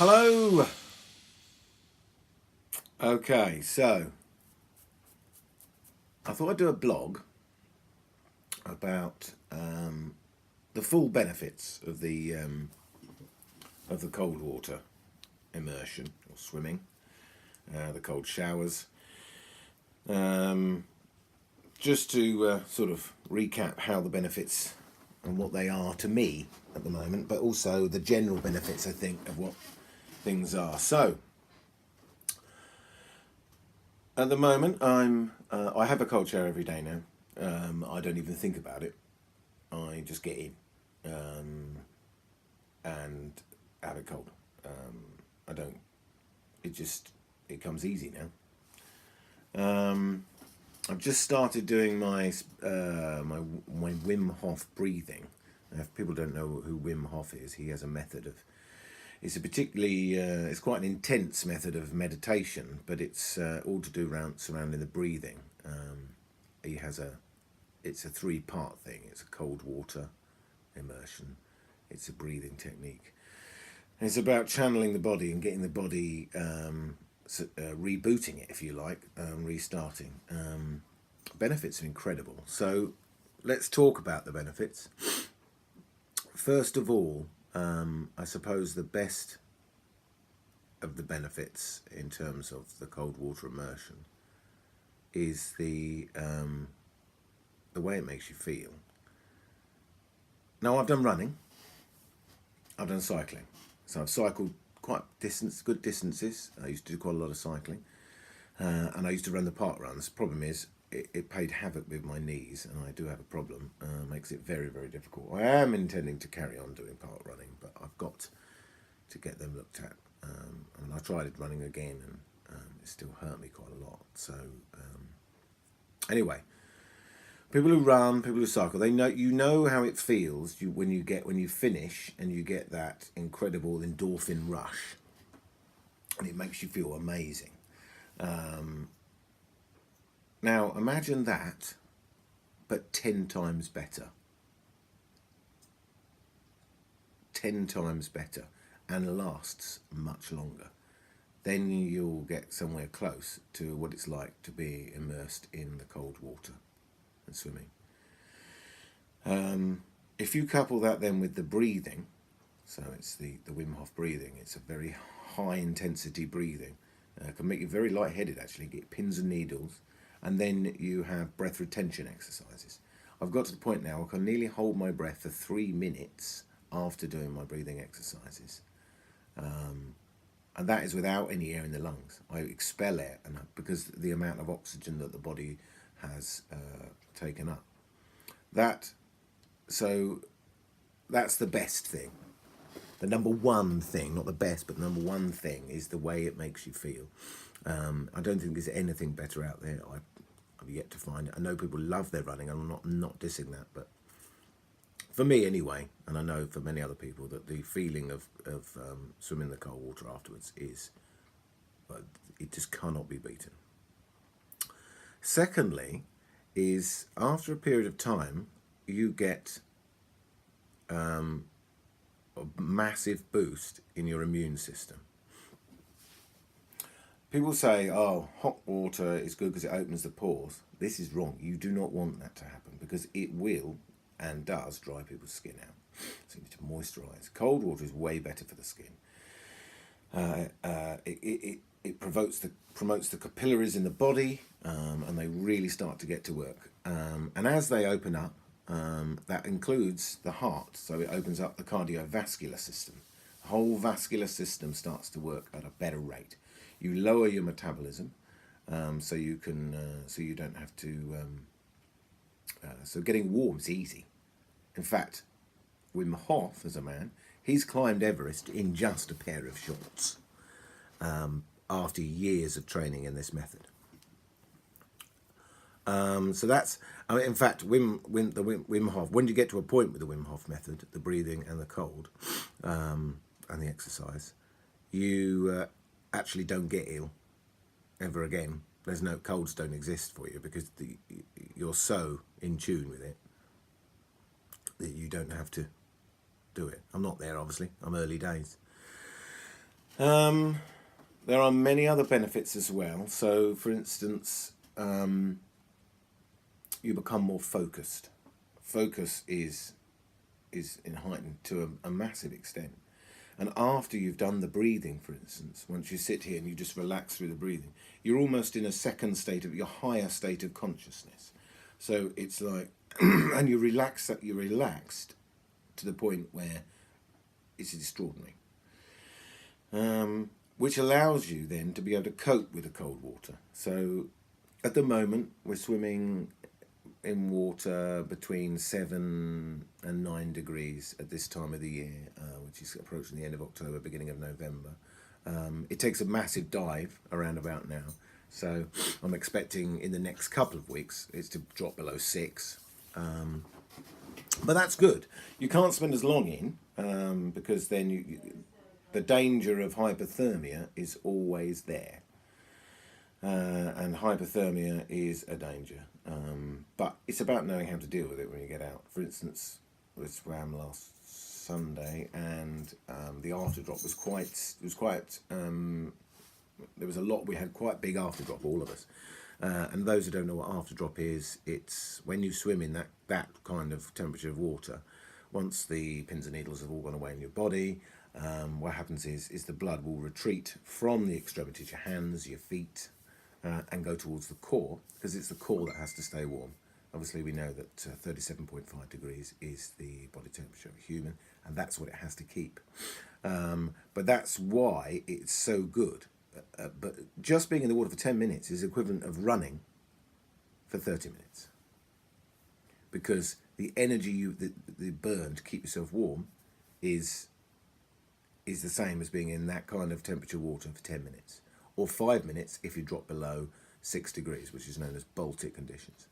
Hello. Okay, so I thought I'd do a blog about the full benefits of the cold water immersion or swimming, the cold showers. Um, just to sort of recap how the benefits and what they are to me at the moment, but also the general benefits I think of what things are. So at the moment, I have a cold shower every day now. I don't even think about it. I just get in and have it cold. I don't. It comes easy now. I've just started doing my Wim Hof breathing. If people don't know who Wim Hof is, he has a method of. It's a particularly. It's quite an intense method of meditation, but it's all to do surrounding the breathing. He has a. It's a three-part thing. It's a cold water immersion. It's a breathing technique. And it's about channeling the body and getting the body rebooting it, if you like, restarting. Benefits are incredible. So let's talk about the benefits. First of all, I suppose the best of the benefits in terms of the cold water immersion is the way it makes you feel. Now, I've done running. I've done cycling. So I've cycled good distances. I used to do quite a lot of cycling. And I used to run the park runs. Problem is, it played havoc with my knees, and I do have a problem. Makes it very, very difficult. I am intending to carry on doing park running, but I've got to get them looked at. I tried it running again, and it still hurt me quite a lot. So anyway, people who run, people who cycle, you know how it feels when you finish and you get that incredible endorphin rush, and it makes you feel amazing. Now imagine that, but 10 times better. 10 times better, and lasts much longer. Then you'll get somewhere close to what it's like to be immersed in the cold water and swimming. If you couple that then with the breathing, so it's the Wim Hof breathing, it's a very high intensity breathing. Can make you very lightheaded actually, get pins and needles, and then you have breath retention exercises. I've got to the point now I can nearly hold my breath for 3 minutes after doing my breathing exercises. And that is without any air in the lungs. I expel air, and because the amount of oxygen that the body has taken up. So that's the best thing. The number one thing, not the best, but the number one thing is the way it makes you feel. I don't think there's anything better out there. I've yet to find it. I know people love their running, and I'm not dissing that, but for me anyway, and I know for many other people, that the feeling of swimming in the cold water afterwards it just cannot be beaten. Secondly, is after a period of time, you get a massive boost in your immune system. People say, oh, hot water is good because it opens the pores. This is wrong. You do not want that to happen, because it will and does dry people's skin out. So you need to moisturise. Cold water is way better for the skin. It promotes the capillaries in the body, and they really start to get to work. And as they open up, that includes the heart. So it opens up the cardiovascular system. The whole vascular system starts to work at a better rate. You lower your metabolism, so you don't have to. So getting warm is easy. In fact, Wim Hof, as a man, he's climbed Everest in just a pair of shorts after years of training in this method. So that's, in fact, Wim Hof, when you get to a point with the Wim Hof method, the breathing and the cold and the exercise, you actually don't get ill ever again. There's no colds don't exist for you, because you're so in tune with it that you don't have to do it. I'm not there, obviously. I'm early days. There are many other benefits as well. So, for instance, you become more focused. Focus is heightened to a massive extent. And after you've done the breathing, for instance, once you sit here and you just relax through the breathing, you're almost in a second state of your higher state of consciousness. So it's like, and you're relaxed to the point where it's extraordinary, which allows you then to be able to cope with the cold water. So at the moment, we're swimming in water between 7 and 9 degrees at this time of the year, which is approaching the end of October, beginning of November. It takes a massive dive around about now. So I'm expecting in the next couple of weeks it's to drop below 6. But that's good. You can't spend as long in because then the danger of hypothermia is always there. And hypothermia is a danger. But it's about knowing how to deal with it when you get out. For instance, we swam last Sunday, and the after drop was quite. There was a lot. We had quite big after drop, all of us. And those who don't know what after drop is, it's when you swim in that kind of temperature of water. Once the pins and needles have all gone away in your body, what happens is the blood will retreat from the extremities, your hands, your feet, and go towards the core, because it's the core that has to stay warm. Obviously, we know that 37.5 degrees is the body temperature of a human, and that's what it has to keep. But that's why it's so good. But just being in the water for 10 minutes is equivalent of running for 30 minutes. Because the energy the burn to keep yourself warm is the same as being in that kind of temperature water for 10 minutes. Or 5 minutes if you drop below 6 degrees, which is known as Baltic conditions.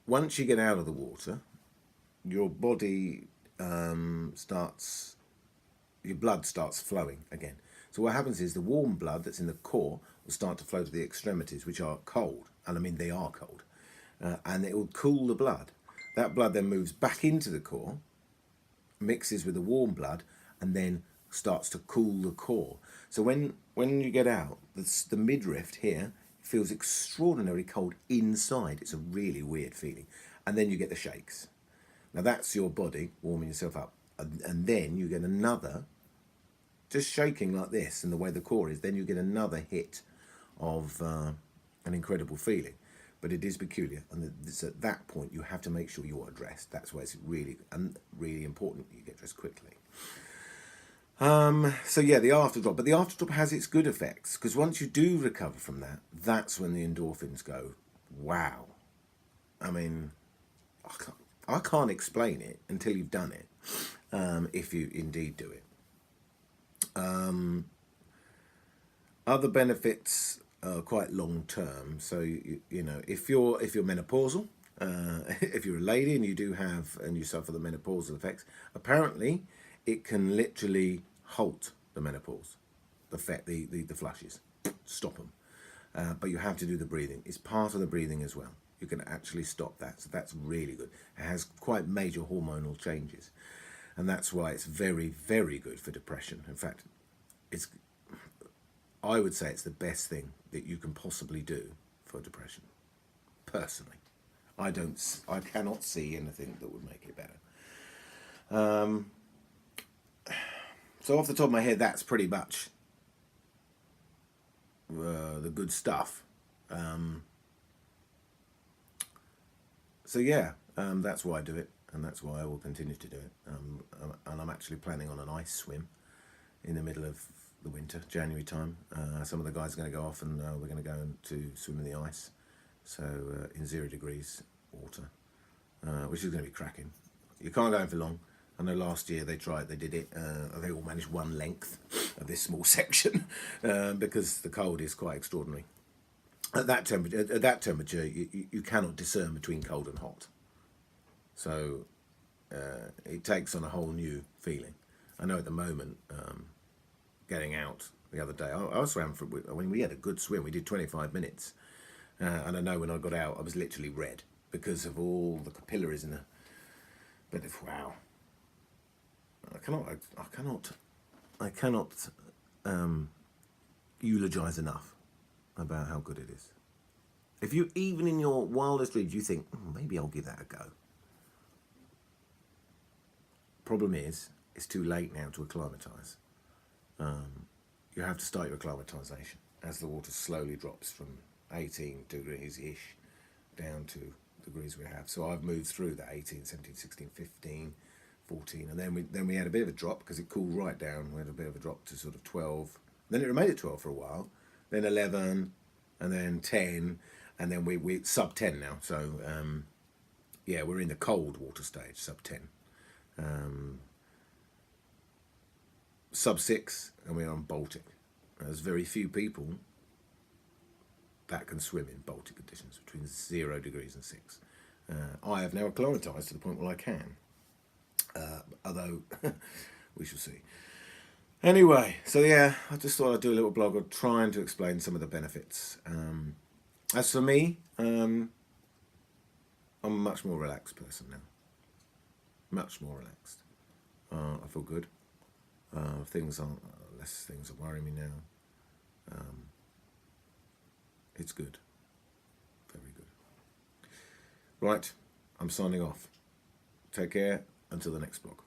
Once you get out of the water, your body your blood starts flowing again. So what happens is the warm blood that's in the core will start to flow to the extremities, which are cold, and I mean they are cold, and it will cool the blood. That blood then moves back into the core, mixes with the warm blood, and then starts to cool the core. So when you get out, the midriff here feels extraordinarily cold inside. It's a really weird feeling. And then you get the shakes. Now that's your body warming yourself up. And then you get another, just shaking like this and the way the core is, then you get another hit of an incredible feeling. But it is peculiar, and it's at that point you have to make sure you are dressed. That's why it's really important that you get dressed quickly. So yeah, the after drop, but the after drop has its good effects, because once you do recover from that, that's when the endorphins go. Wow, I mean, I can't explain it until you've done it. If you indeed do it. Other benefits are quite long term. So you know, if you're menopausal, if you're a lady and you suffer the menopausal effects, apparently it can literally halt the menopause, the flushes, stop them. But you have to do the breathing. It's part of the breathing as well. You can actually stop that. So that's really good. It has quite major hormonal changes. And that's why it's very, very good for depression. In fact, I would say it's the best thing that you can possibly do for depression. Personally, I cannot see anything that would make it better. So off the top of my head, that's pretty much the good stuff. So yeah, that's why I do it, and that's why I will continue to do it. And I'm actually planning on an ice swim in the middle of the winter, January time. Some of the guys are going to go off, and we're going to go to swim in the ice, so in 0 degrees water, which is going to be cracking. You can't go in for long. I know last year they did it. They all managed one length of this small section because the cold is quite extraordinary. At that temperature, you cannot discern between cold and hot. So it takes on a whole new feeling. I know at the moment, getting out the other day, I swam we had a good swim. We did 25 minutes. And I know when I got out, I was literally red because of all the capillaries in the But if, wow, I cannot eulogize enough about how good it is. If you, even in your wildest dreams, you think, maybe I'll give that a go. Problem is, it's too late now to acclimatise. You have to start your acclimatisation as the water slowly drops from 18 degrees-ish down to degrees we have. So I've moved through that 18, 17, 16, 15, 14, and then we had a bit of a drop because it cooled right down. We had a bit of a drop to sort of 12. Then it remained at 12 for a while, then 11, and then 10, and then we sub 10 now. So yeah, we're in the cold water stage, sub 10. Sub 6, and we're on Baltic. There's very few people that can swim in Baltic conditions between 0 degrees and 6. I have now acclimatised to the point where I can, although we shall see. Anyway, so yeah, I just thought I'd do a little blog of trying to explain some of the benefits. As for me, I'm a much more relaxed person now. Much more relaxed. I feel good. Less things are worrying me now. It's good. Very good. Right, I'm signing off. Take care until the next blog.